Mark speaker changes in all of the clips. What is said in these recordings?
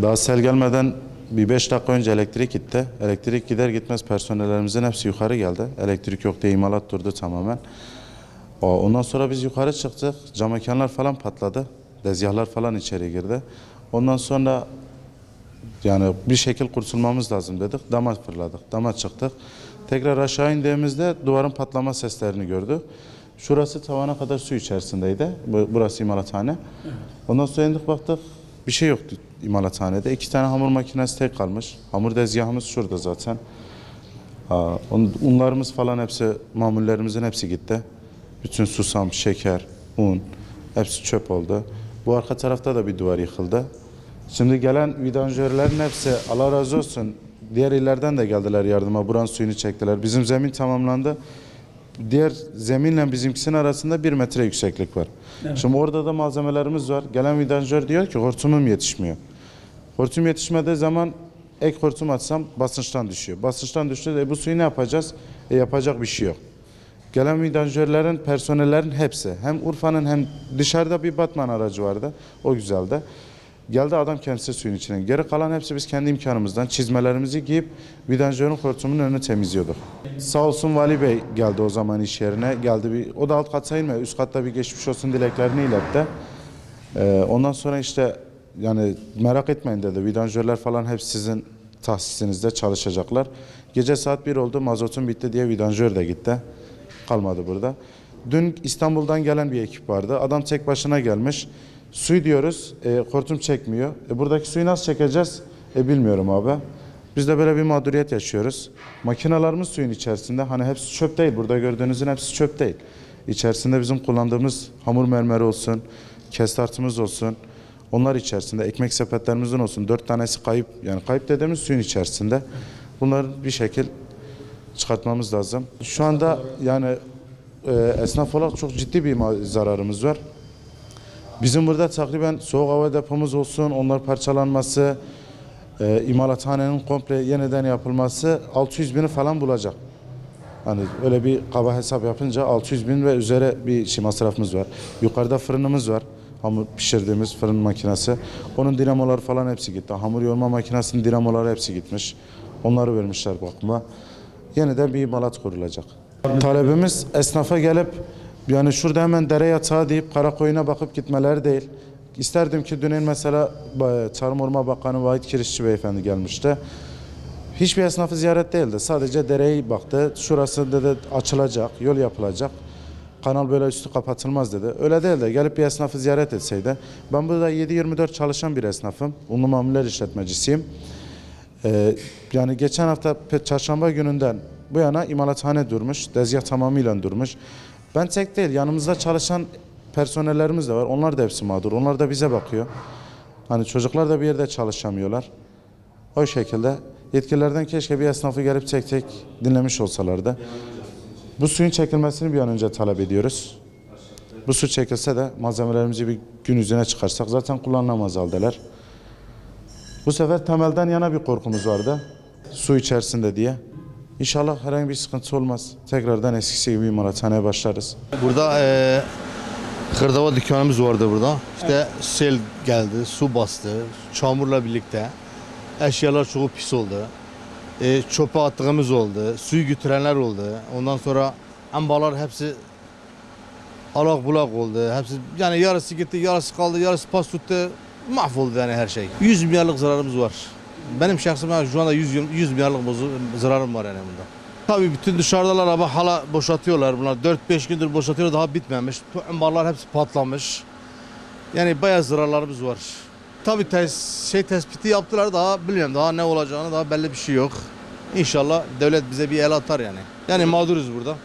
Speaker 1: Daha sel gelmeden bir 5 dakika önce elektrik gitti. Elektrik gider gitmez personellerimizin hepsi yukarı geldi. Elektrik yok diye imalat durdu tamamen. Ondan sonra biz yukarı çıktık. Cam mekanlar falan patladı. Tezgahlar falan içeri girdi. Ondan sonra yani bir şekil kurtulmamız lazım dedik. Dama fırladık. Dama çıktık. Tekrar aşağı indiğimizde duvarın patlama seslerini gördük. Şurası tavana kadar su içerisindeydi. Burası imalathane. Ondan sonra indik baktık. Bir şey yoktu imalathanede. 2 tane hamur makinesi tek kalmış. Hamur tezgahımız şurada zaten. Unlarımız falan hepsi, mamullerimizin hepsi gitti. Bütün susam, şeker, un hepsi çöp oldu. Bu arka tarafta da bir duvar yıkıldı. Şimdi gelen vidanjörlerin hepsi Allah razı olsun. Diğer illerden de geldiler yardıma. Buranın suyunu çektiler. Bizim zemin tamamlandı. Diğer zeminle bizimkisinin arasında 1 metre yükseklik var. Evet. Şimdi orada da malzemelerimiz var. Gelen vidanjör diyor ki hortumum yetişmiyor. Hortum yetişmediği zaman ek hortum atsam basınçtan düşüyor. Basınçtan düştü. Bu suyu ne yapacağız? Yapacak bir şey yok. Gelen vidanjörlerin, personellerin hepsi. Hem Urfa'nın hem dışarıda bir Batman aracı vardı. O güzeldi. Geldi adam kendisi suyun içine. Geri kalan hepsi biz kendi imkanımızdan çizmelerimizi giyip vidanjörün hortumunun önünü temizliyorduk. Sağ olsun Vali Bey geldi o zaman iş yerine. Geldi o da alt kat sayılmıyor. Üst katta bir geçmiş olsun dileklerini iletti. Ondan sonra işte yani merak etmeyin dedi. Vidanjörler falan hep sizin tahsisinizde çalışacaklar. Gece saat 1 oldu. Mazotun bitti diye vidanjör de gitti. Kalmadı burada. Dün İstanbul'dan gelen bir ekip vardı. Adam tek başına gelmiş. Suyu diyoruz, hortum çekmiyor. Buradaki suyu nasıl çekeceğiz? Bilmiyorum abi. Biz de böyle bir mağduriyet yaşıyoruz. Makinalarımız suyun içerisinde. Hani hepsi çöp değil. Burada gördüğünüzün hepsi çöp değil. İçerisinde bizim kullandığımız hamur mermeri olsun, kestartımız olsun. Onlar içerisinde ekmek sepetlerimizin olsun. 4 tanesi kayıp. Yani kayıp dediğimiz suyun içerisinde. Bunları bir şekil çıkartmamız lazım. Şu anda yani esnaf olarak çok ciddi bir zararımız var. Bizim burada takriben soğuk hava depomuz olsun, onlar parçalanması, imalathanenin komple yeniden yapılması 600 bini falan bulacak. Hani öyle bir kaba hesap yapınca 600 bin ve üzeri bir masrafımız var. Yukarıda fırınımız var. Hamur pişirdiğimiz fırın makinesi. Onun dinamoları falan hepsi gitti. Hamur yoğurma makinesinin dinamoları hepsi gitmiş. Onları vermişler bakıma. Yeniden bir imalat kurulacak. Talebimiz esnafa gelip yani şurada hemen dere yatağı deyip Karakoyun'a bakıp gitmeleri değil. İsterdim ki dün mesela Tarım Orman Bakanı Vahit Kirişçi Beyefendi gelmişti. Hiçbir esnafı ziyaret değildi. Sadece dereye baktı. Şurası dedi açılacak, yol yapılacak. Kanal böyle üstü kapatılmaz dedi. Öyle değil de gelip bir esnafı ziyaret etseydi. Ben burada 7/24 çalışan bir esnafım. Unlu mamuller işletmecisiyim. Yani geçen hafta çarşamba gününden bu yana imalathane durmuş. Tezgah tamamıyla durmuş. Ben tek değil, yanımızda çalışan personellerimiz de var. Onlar da hepsi mağdur. Onlar da bize bakıyor. Hani çocuklar da bir yerde çalışamıyorlar. O şekilde yetkililerden keşke bir esnafı gelip tek tek dinlemiş olsalardı. Bu suyun çekilmesini bir an önce talep ediyoruz. Bu su çekilse de malzemelerimizi bir gün yüzüne çıkarsak zaten kullanılamaz haldeler. Bu sefer temelden yana bir korkumuz vardı. Su içerisinde diye. İnşallah herhangi bir sıkıntı olmaz. Tekrardan eskisi gibi imalathaneye başlarız.
Speaker 2: Burada hırdava dükkanımız vardı burada. İşte sel geldi, su bastı, çamurla birlikte. Eşyalar çok pis oldu. Çöpe attığımız oldu, suyu götürenler oldu. Ondan sonra ambarlar hepsi alak bulak oldu. Hepsi yani yarısı gitti, yarısı kaldı, yarısı pas tuttu. Mahvoldu yani her şey. 100 milyarlık zararımız var. Benim şahsım şu anda 100 milyarlık zararım var yani bunda. Tabii bütün dışarıdalar ama hala boşaltıyorlar bunlar. 4-5 gündür boşaltıyorlar, daha bitmemiş. Ambarlar hepsi patlamış. Yani bayağı zararlarımız var. Tabii tespiti yaptılar, daha bilmiyorum, daha ne olacağını daha belli bir şey yok. İnşallah devlet bize bir el atar yani. Yani mağduruz burada.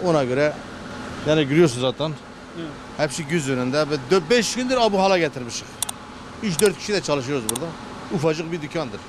Speaker 2: Ona göre yani görüyorsunuz zaten. Evet. Hepsi göz önünde ve 5 gündür bu hala getirmişik. 3-4 kişi de çalışıyoruz burada. Ufacık bir dükkandır.